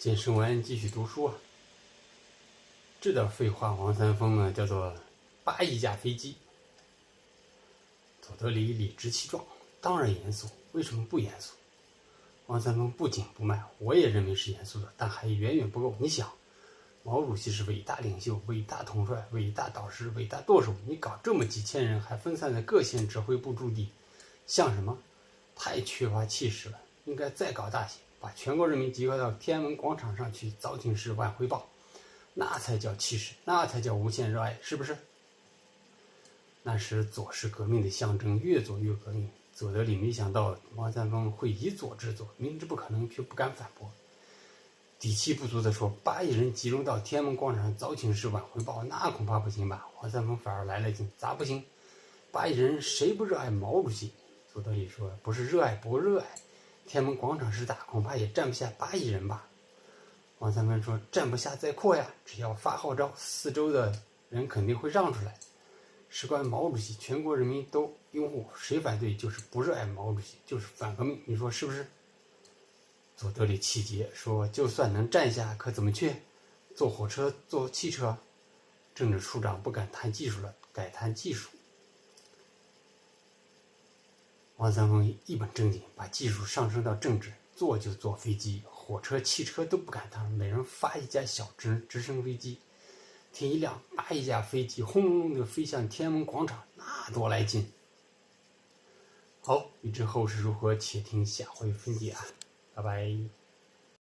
健身完继续读书啊。这点废话，王三丰呢叫做8亿架飞机。佐德里理直气壮，当然严肃，为什么不严肃？王三丰不紧不慢，我也认为是严肃的，但还远远不够。你想，毛主席是伟大领袖、伟大统帅、伟大导师、伟大舵手，你搞这么几千人，还分散在各县指挥部驻地，像什么？太缺乏气势了，应该再搞大些，把全国人民集合到天安门广场上去早请示晚汇报，那才叫气势，那才叫无限热爱，是不是？那时左是革命的象征，越左越革命。佐德里没想到王三丰会以左制左，明知不可能却不敢反驳，底气不足地说：8亿人集中到天安门广场上早请示晚汇报，那恐怕不行吧？王三丰反而来了劲，咋不行？8亿人谁不热爱毛主席？佐德里说：不是热爱不热爱，天安门广场是大，恐怕也站不下8亿人吧？王三丰说：站不下再扩呀，只要发号召，四周的人肯定会让出来。事关毛主席，全国人民都拥护，谁反对就是不热爱毛主席，就是反革命，你说是不是？佐德里气结说：就算能站下，可怎么去？坐火车，坐汽车？政治处长不敢谈技术了，改谈技术。王三丰一本正经把技术上升到政治，坐就坐飞机，火车、汽车都不敢当，每人发一架小直升飞机。天一亮，8亿架飞机轰隆隆地飞向天安门广场，那多来劲！好，欲知后事如何，且听下回分解啊！拜拜。